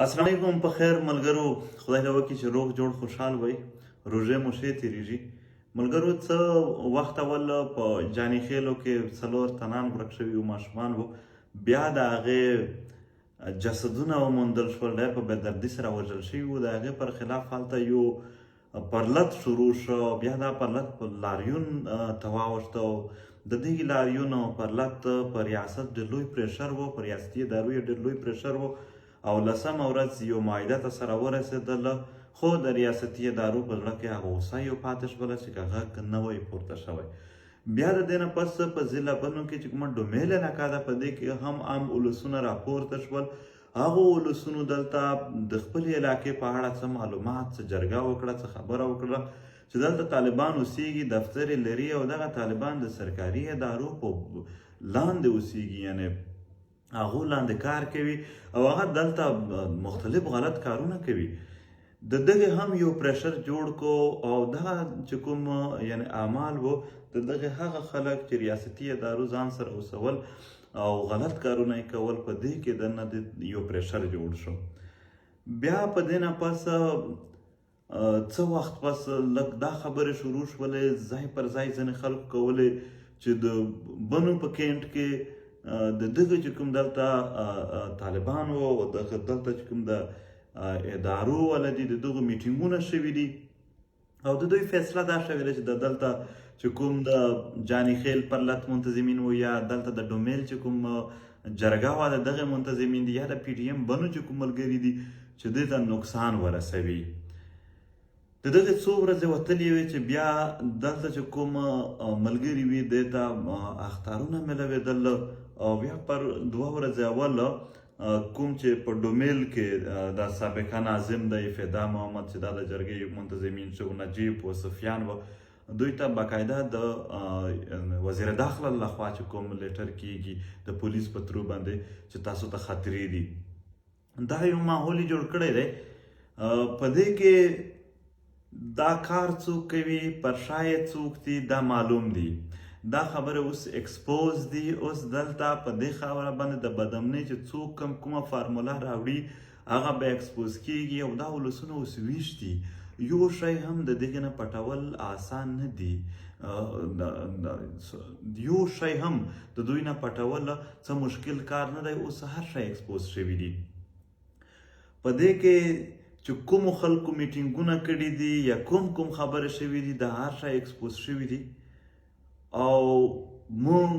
السلام علیکم. په خیر ملګرو، خدای دې وکړي چې روغ جوړ خوشحال وئ. روژې مو ښې تېرېږي. ملګرو څه وخت اول په جاني خیلو کې 4 تنان ورک شوي وو، ماشومان وو. بیا د هغې جسدونه وموندل شول، ډېر په بېدردي سره وژل شوي وو. د هغې پر خلاف هلته یو پرلط شروع شو. بیا دا پرلط په لاریون ته واوښته. د دې لاریون او پرلط په ریاست ډېر لوی پریشر و، په ریاستي ادارو یې ډېر لوی پریشر و او 10مه ورځ یو معاهده ته سره ورسېدله، خو د ریاستي ادارو په زړه کې هغه غوسه یو پاتې شوله چې که غږ نه وی پورته شوی. بیا د دې نه پس په ضلع بنو کې چې کومه ډومیل علاقه ده، په دې کې هم عام ولسونه راپورته شول. هغو ولسونو دلته د خپلې علاقې په اړه څه معلومات، څه جرګه وکړه، څه خبره وکړه چې دلته طالبان اوسیږي، دفتر یې لري او دغه طالبان د سرکاري ادارو په لاندې اوسیږي، یعنې هغو لاندې کار کوي او هغه دلته مختلف غلط کارونه کوي. د دغې هم یو پریشر جوړ کو او دغه چې کوم یعنې اعمال وو، د دغې هغه خلک چې ریاستي ادارو ځان سره اوسول او غلط کارونه یې کول، په دې کې دننه یو پریشر جوړ شو. بیا په دې نه پس څه وخت پس لږ دا خبرې شروع شولې، ځای پر ځای ځینې خلکو کولې چې د بنو په کینټ کې د دغه چې کوم دلته طالبان وو او دلته چې کوم د ادارو والا دي، د دغو میټینګونه شوي دي او د دوی فیصله دا شوې ده چې د دلته چې کوم د جاني خیل پرلط منتظمین وو یا دلته د ډومیل چې کوم جرګه وه د دغې منتظمین دي یا د پی ټي ایم بنو چې کوم ملګري دي چې دې ته نقصان ورسوي. د دغې څو ورځې وتلې وې چې بیا دلته چې کوم ملګري وي دې ته اخطارونه میلاوېدل او بیا پر 2 ورځې اول کوم چې په ډومیل کې د سابقه ناظم د فدا محمد چې دا د جرګې منتظمین شو، نجیب و سفیان و، دوی ته باقاعده د وزیر داخله لخوا چې کوم لیټر کیږي د پولیس په ترو باندې چې تاسو ته خطرې دي. دا یو ماحول جوړ کړی دی. په دې کې دا کار څوک کوي، پر شا یې څوک دي، دا معلوم دي. دا خبره اوس ایکسپوز دي. اوس دلته په دې خبره باندې د بدامنۍ چې څوک کومه فارموله راوړي هغه به ایکسپوز کیږي او دا ولسونه اوس ویښ دي. یو شی هم د دغې نه پټول آسان نه دي. یو شی هم د دوی نه پټول څه مشکل کار نه دی. اوس هر شی ایکسپوز شوي دي. په دې کې چې کومو خلکو میټینګونه کړي دي یا کوم خبرې شوي دي، دا هر شی ایکسپوز شوي دي او موږ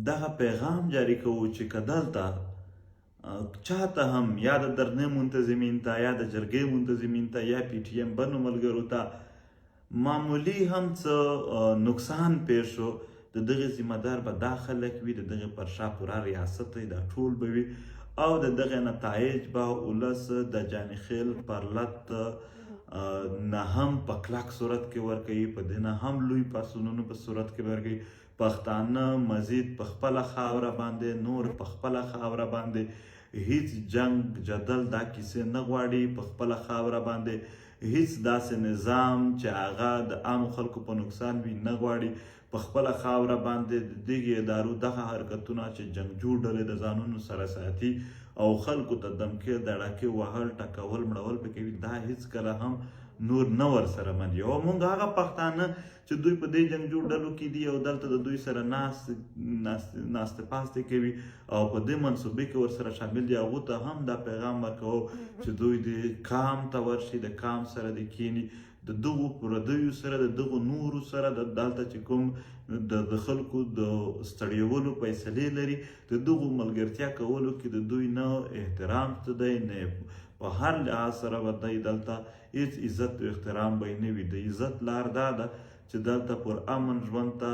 دغه پیغام جاری کوو چې که دلته چاته هم یا د درنې منتظمین ته یا د جرګې منتظمین ته یا پی ټي ایم بنو ملګرو ته معمولی هم څه نقصان پیښ شو، د دغې ذمه دار به دا خلک وي، د دغې پر شا پوره ریاست دا ټول به وي او د دغې نتایج به ولس د جاني خیل پرلط نه هم په کلک صورت کې ورکوي، په دې نه هم لوی پاڅونونو په صورت کې ورکوي. پښتانه مزید په خپله خاوره باندې، نور په خپله خاوره باندې هیڅ جنگ جدل دا کیسې نه غواړي. په خپله خاوره باندې هیڅ داسې نظام چې هغه د عامو خلکو په نقصان وي نه غواړي. په خپله خاوره باندې د دغې ادارو دغه حرکتونه چې جنګجو ډلې د ځانونو سره ساتي او خلکو ته دمکې دړکې وهل، ټکول، مړول پې کوي، دا هیڅکله هم نور نه ورسره مني. او موږ هغه پښتانه چې دوی په دې جنګجو ډلو کې دي او دلته د دوی سره ناستې پاستې کوي او په دې منصوبې کې ورسره شامل دي، هغو ته هم دا پیغام ورکوو چې دوی د کام ته ورشي، د کام سره د کینی، د دغو پردیو سره، د دغو نورو سره، د دلته چې کوم د خلکو د ستړیولو فیصلې لري، د دغو ملګرتیا کولو کې د دوی نه احترام ته دی، نه په هر لحاظ سره به دی دلته هیڅ عزت او احترام به یې نه وي. د عزت لار دا ده چې دلته پر امن ژوند ته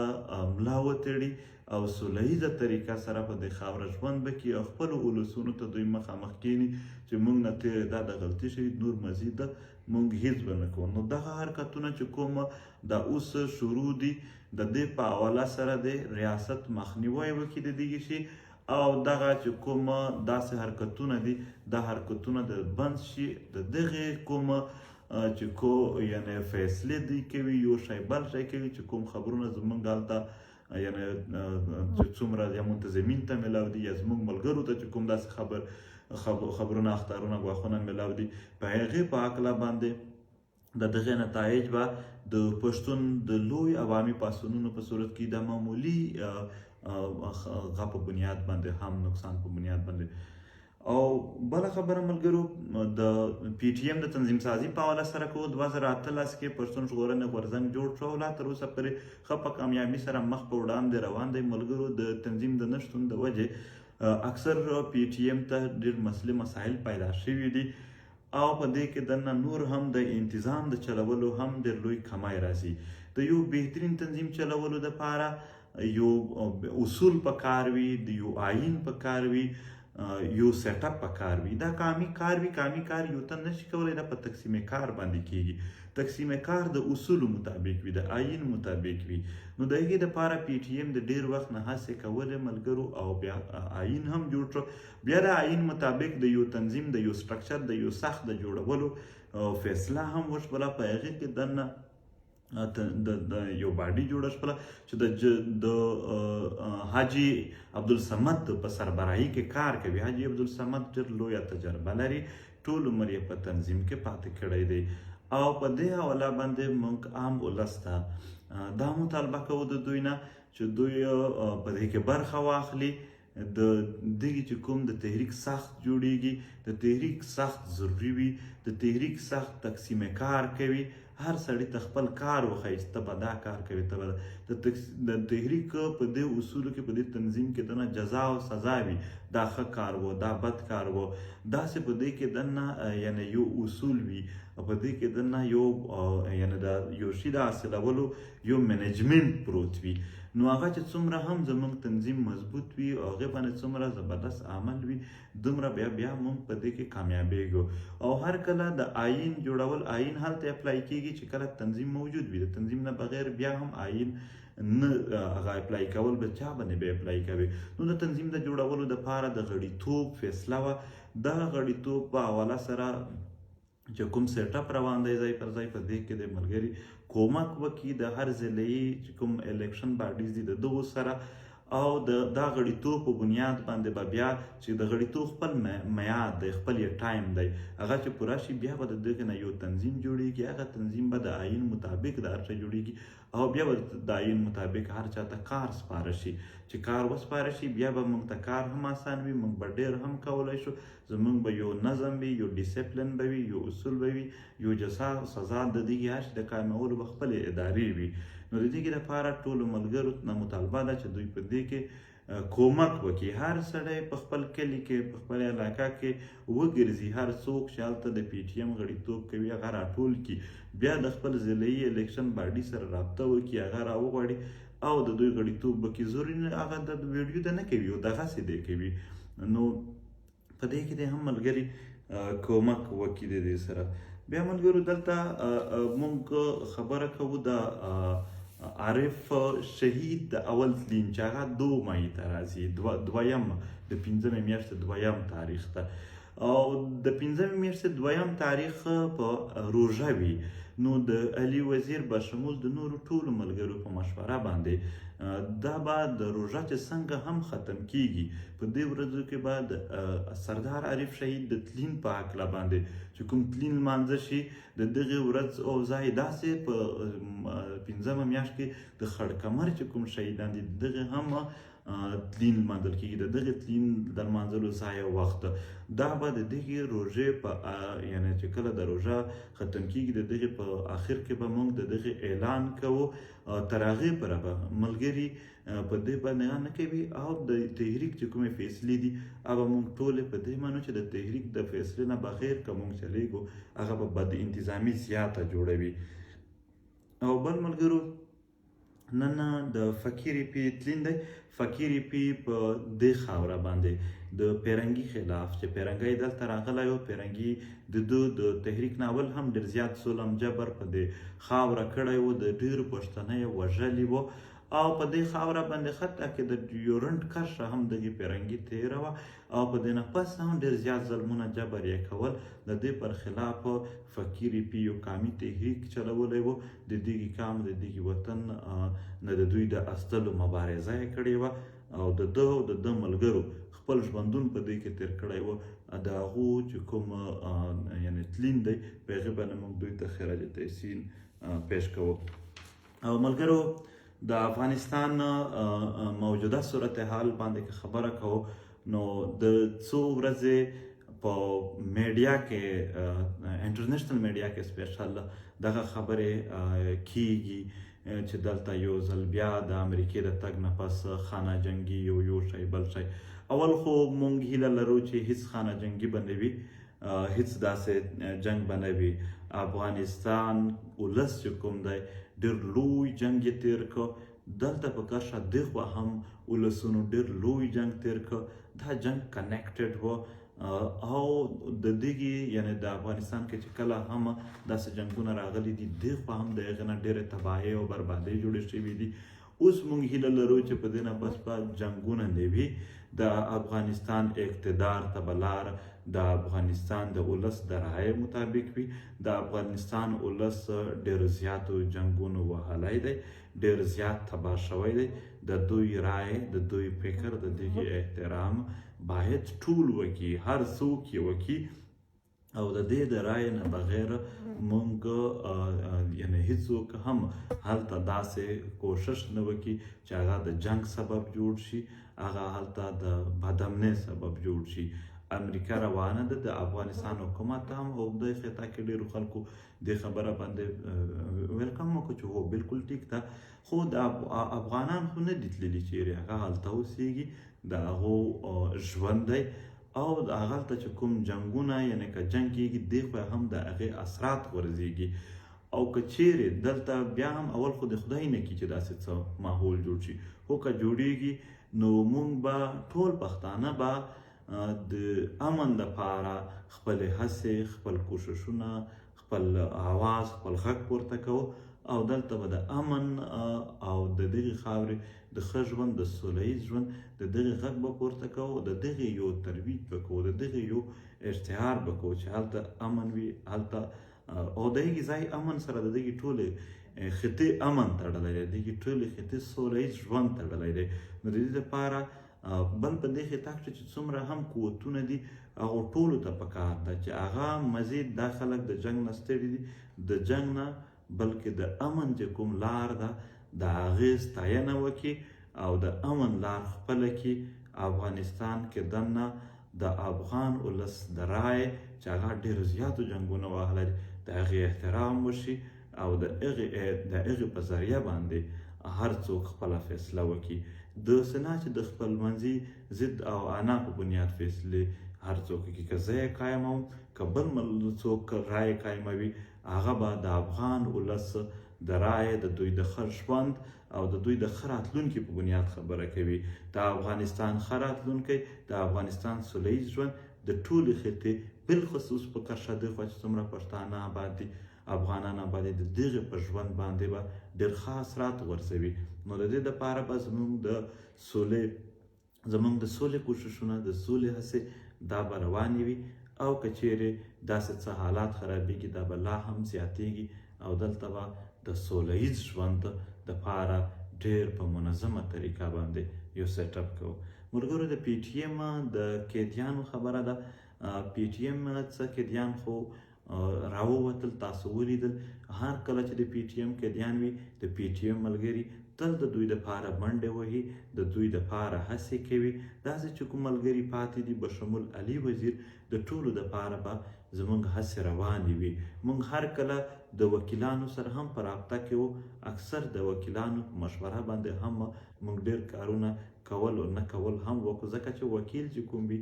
ملا وتړي او سوله طریقه سره په دې خاوره ژوند وکړي او خپلو ولسونو ته دوی مخامخ کیني چې موږ نه تېرې دا د غلطي شوي، نور مزید موږ هیڅ به نه کوو. نو دغه حرکتونه چې کوم دا اوس شروع دي، د دې په حواله سره د ریاست مخنیوی وکړي د دغې شي او دغه چې کوم داسې حرکتونه دي، دا حرکتونه د بند شي. د دغې کوم چې یعنې فیصلې دوی کوي، یو شی بل شی کوي، چې کوم خبرونه زموږ هلته یعنې چې څومره یا منتظمین ته میلاو دي یا زموږ ملګرو ته چې کوم داسې خبر خبرونه اخطارونه ګواښونه میلاو دي په هغې په هکله باندې د دغې نتایج به د پښتون د لوی عوامي پاڅونونو په صورت کې د معمولي غا په بنیاد باندې هم نقصان په بنیاد باندې. او بله خبره ملګرو د پی ټي ایم د تنظیم سازي په حواله سره کو 2018 کې پښتون ژغورنې غورځنګ جوړ شو او لا تر اوسه پورې ښه په کامیابي سره مخ په وړاندې روان دی. ملګرو د تنظیم د نشتون د وجې اکثر پی ټي ایم ته ډېر مسلې مسایل پیدا شوي دي او په دې کې دننه نور هم د انتظام د چلولو هم ډېر لوی کمای راځي. د یو بهترین تنظیم چلولو دپاره یو اصول پکار وي، د یو آیین پکار وي، یو سیټ اپ پکار وي. دا کامي کار یو تن نشي کولی، دا په تقسیم کار باندې کیږي. تقسیم کار د اصولو مطابق وي، د آیین مطابق وي. نو د هغې دپاره پی ټي ایم د ډېر وخت نه هڅې کولې ملګرو او بیا آیین هم جوړ شو. بیا د آیین مطابق د یو تنظیم د یو سټرکچر د یو ساخت د جوړولو فیصله هم وشوله. په هغې کې دننه د یو باډي جوړه شوله چې د حاجي عبدالصمد په سربراهي کې کار کوي. حاجي عبدالصمد ډېر لویه تجربه لري، ټول عمر یې په تنظیم کې پاتې کړی دی. او په دې حواله باندې موږ عام ولس ته دا مطالبه کوو د دوی نه چې دوی په دې کې برخه واخلي. د دغې چې کوم د تحریک ساخت جوړیږي، د تحریک ساخت ضروري وي، د تحریک ساخت تقسیم کار کوي. هر سړی ته خپل کار وښایي چې ته به دا کار کوي، ته به د تحریک په دې اصولو کې په دې تنظیم کې دننه جزا او سزا وي. دا ښه کار و، دا بد کار و، داسې په دې کې دننه یعنی یو اصول وي، په دې کې دننه یو یعنی د یو شي د حاصلولو یو منیجمنټ پروت وي. نو هغه چې څومره هم زموږ تنظیم مضبوط وي او هغې باندې څومره زبردست عمل وي، دومره بیا موږ په دې کې کامیابېږو. او هر کله د آیین جوړول، آیین هلته اپلای کېږي چې کله تنظیم موجود وي. د تنظیم نه بغیر بیا هم آیین نه هغه اپلای کول به چا باندې به اپلای کوي. نو د تنظیم د جوړولو دپاره د غړیتوب فیصله وه. دغه غړیتوب په حواله سره چې کوم سیټ اپ روان دی ځای پر ځای، په دې کې د ملګري کومک وکړي د هر ضلعي چې کوم الیکشن باډیز دي د دغو سره، او دا غړیتوب په بنیاد باندې به بیا چې د غړیتوب خپل میعاد دی، خپل یې ټایم دی، هغه چې پوره شي بیا به د دغې نه یو تنظیم جوړیږي. هغه تنظیم به د آیین مطابق د هر چا جوړیږي او بیا به د آیین مطابق هر چا ته کار سپاره شي. چې کار وسپاره شي بیا به موږ ته کار هم آسان وي، موږ به ډېر هم کولی شو. زموږ به یو نظم وي، یو ډیسپلن به وي، یو اصول به وي، یو جزا سزا د دغې هر شي د کامولو به خپلې ادارې وي. نو د دغې لپاره ټولو ملګرو نه مطالبه ده چې دوی په دې کې کومک وکړي. هر سړی په خپل کلي کې، په خپل علاقه کې وګرځي. هر څوک چې هلته د پی ټي ایم غړیتوب کوي هغه راټول کړي، بیا د خپل ضلعي الیکشن باډي سره رابطه وکړي، هغه راوغواړي او د دوی غړیتوب وکړي. ضروري نه هغه د ویډیو د نه کوي او دغسې دی کوي. نو په دې کې دی هم ملګري کومک وکړي د دې سره. بیا ملګرو دلته موږ خبره کوو د عارف شهید د اول تلین چې هغه 2 مای ته راځي، دویم د 5مې میاشتې 2م تاریخ ته. او د 5مې میاشتې 2م تاریخ په روژه وي. نو د علي وزیر بشمول د نورو ټولو ملګرو په مشوره باندې دا به د روژه چې څنګه هم ختم کیږي، په دې ورځو کې به د سردار عارف شهید د تلین په هکله باندې چې کوم تلین لمانځه شي، د دغې ورځ او ځای داسې په 5مه میاشت کې د خړکمر چې کوم شهیدان دي دغې هم تلین لمانځل کېږي. د دغې تلین د لمانځلو ځای او وخت دا به د دغې روژې په یعنې چې کله د روژه ختم کېږي د دغې په آخر کې به موږ د دغې اعلان کوو. تر هغې پوره به ملګري په دې باندې نه کوي او د تحریک چې کومې فیصلې دي هغه موږ ټولې په دې منو چې د تحریک د فیصلې نه بغیر که موږ چلیږو هغه به بد انتظامي زیاته جوړوي. او بل ملګرو نن د فقیر پی تلین دی. فقیر پی په دې خاوره باندې د پیرنګي خلاف چې پیرنګی دلته راغلی و، پیرنګي د تحریک ناول هم ډېر زیات ظلم جبر په دې خاوره کړی و، د ډېرو پښتنه یې وژلي و او په دې خاوره باندې حتی کې د ډیورنټ کرښه هم دغې پیرنګي تېره وه او په دې نه پس هم ډېر زیات ظلمونه جبر یې کول. د دې پر خلاف فقیر پی یو قامي تحریک چلولی و، د دغې قام د دغې وطن نه د دوی د استلو مبارزه یې کړې وه. او د ده او د ده ملګرو خپل ژوندون په دې کې تېر کړی و، د هغو چې کوم یعنې تلین دی په هغې باندې موږ دوی ته خراج تحسین پیش کوو. او ملګرو د افغانستان موجوده صورتحال باندې که خبره کوو نو د څو ورځې په میډیا کې انټرنیشنل میډیا کې سپیشل دغه خبرې کیږي چې دلته یو ځل بیا د امریکې د تګ نه پس خانه جنګي یو شی بل شی. اول خو مونږ هیله لرو چې هیڅ خانه جنګي به نه وي، هیڅ داسې جنګ به نه وي. افغانستان ولس چې کوم دی ډېر لوی جنګ یې تېر کړ، دلته په کرشه دغه هم ولسونو ډېر لوی جنګ تېر کړ. دا جنګ کنیکټډ و او د دغې یعنې د افغانستان کې چې کله هم داسې جنګونه راغلي دي دغه هم د هغې نه ډېرې تباهۍ او بربادۍ جوړې شوي دي. اوس موږ هیله لرو چې په دې نه پس به جنګونه نه وي، د افغانستان اقتدار ته به لار د افغانستان د ولس د رایې مطابق وي. د افغانستان ولس ډېر زیاتو جنګونو وهلی دی، ډېر زیات تباه شوی دی. د دوی رایې، د دوی فکر، د دغې احترام باید ټول وکړي، هر څوک یې وکړي او د دې د رایې نه بغیر موږ یعنې هیڅوک هم هلته داسې کوشش نه وکړي چې هغه د جنګ سبب جوړ شي، هغه هلته د بدامنۍ سبب جوړ شي. امریکا روانه ده، د افغانستان حکومت هم او د خطا کې ډېرو خلکو دې خبره باندې ویلکم وکړو چې هو بالکل ټیک ده، خو د افغانان خو نه دي تللي چیرې، هغه هلته اوسېږي، د هغو ژوند دی او هغلته چې کوم جنګونه یعنې که جنګ کېږي دې خوا هم د هغې اثرات غورځېږي. او که چیرې دلته بیا هم اول خو د خدای نه کړي چې داسې څه ماحول جوړ شي، خو که جوړېږي نو موږ به ټول پښتانه به د امن لپاره خپلې هڅې، خپل کوششونه، خپل آواز، خپل غږ پورته کوو او دلته به د امن او د دغې خاورې د ښه ژوند، د سوله ییز ژوند د دغې غږ به پورته کوو، د دغې یو ترویج به کوو، د دغې یو اشتهار به کوو چې هلته امن وي، هلته او د هغې ځای امن سره د دغې ټولې خطې امن تړلی دی، د دغې ټولې خطې سوله ییز ژوند تړلی دی. نو د دې لپاره بل په دې خطه کې چې څومره هم قوتونه دي هغو ټولو ته پکار ده چې هغه مزید دا خلک د جنګ نه ستړي دي، د جنګ نه بلکې د امن چې کوم لار ده د هغې ستاینه وکړي او د امن لار خپله کړي. افغانستان کې دننه د افغان ولس د رایې چې هغه ډېرو زیاتو جنګونه وهلی د هغې احترام وشي او د هغې په ذریعه باندې هر څوک خپله فیصله وکړي. داسې نه چې د خپلمنځي ضد او انا په بنیاد فیصلې هر څوک وکړي. که زه یې قایموم، که بل څوک رایې قایموي، هغه به د افغان ولس د رایې، د دوی د ښه ژوند او د دوی د ښه راتلونکي په بنیاد خبره کوي. د افغانستان ښه راتلونکی، د افغانستان سوله ییز ژوند د ټولې خطې بالخصوص په کرشه دغه چې څومره پښتانه آباد دي، افغانان آباد دي، د دغې په ژوند باندې به ډېر ښه اثرات غورځوي. نو د دې دپاره به زموږ د سولې کوششونه، د سولې هڅې دا به روانې وي او که چیرې داسې څه حالات خرابېږي دا به لا هم زیاتېږي او دلته به د سوله ییز ژوند دپاره ډېر په منظمه طریقه باندې یو سیټ اپ کوو. ملګرو د پی ټي ایم د قیدیانو خبره ده. پی ټي ایم څه قیدیان خو راووتل، تاسو ولیدل. هر کله چې د پی ټي ایم قیدیان وي د پی ټي ایم ملګري تل د دوی دپاره منډې وهي، د دوی دپاره هڅې کوي. داسې چې کوم ملګري پاتې دي بشمول علي وزیر د ټولو دپاره به زموږ هڅې روانې وي. موږ هر کله د وکیلانو سره هم په رابطه کې وو، اکثر د وکیلانو په مشوره باندې هم موږ ډېر کارونه کول او نه کول هم وکړو، ځکه چې وکیل چې کوم وي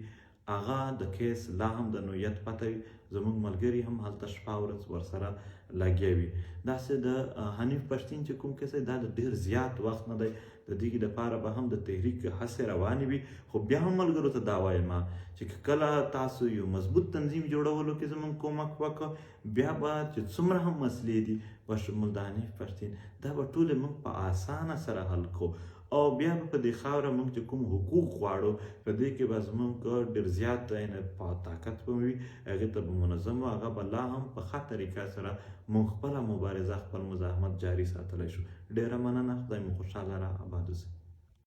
هغه د کیس لا هم د نوعیت پته وي. زموږ ملګري هم هلته شپه ورځ ورسره لګیا وي. داسې د حنیف پښتین چې کوم کیس دی دا د ډېر زیات وخت نه دی، د دغې دپاره به هم د تحریک هڅې روانې وي. خو بیا هم ملګرو ته دا وایم چې کله تاسو یو مضبوط تنظیم جوړولو کې زموږ کومک وکړه، بیا به چې څومره هم مسلې دي بشمول د حنیف پښتین دا به ټولې موږ په اسانه سره حل کړو او بیا به په دې خاوره موږ چې کوم حقوق غواړو په دې کې به زموږ ډېر زیات په طاقت به وي، هغې ته به منظم و، هغه به لا هم په ښه طریقه سره موږ خپله مبارزه، خپل مزاحمت جاري ساتلی شو. ډېره مننه، خدای مو خوشحاله را آباد اوسئ.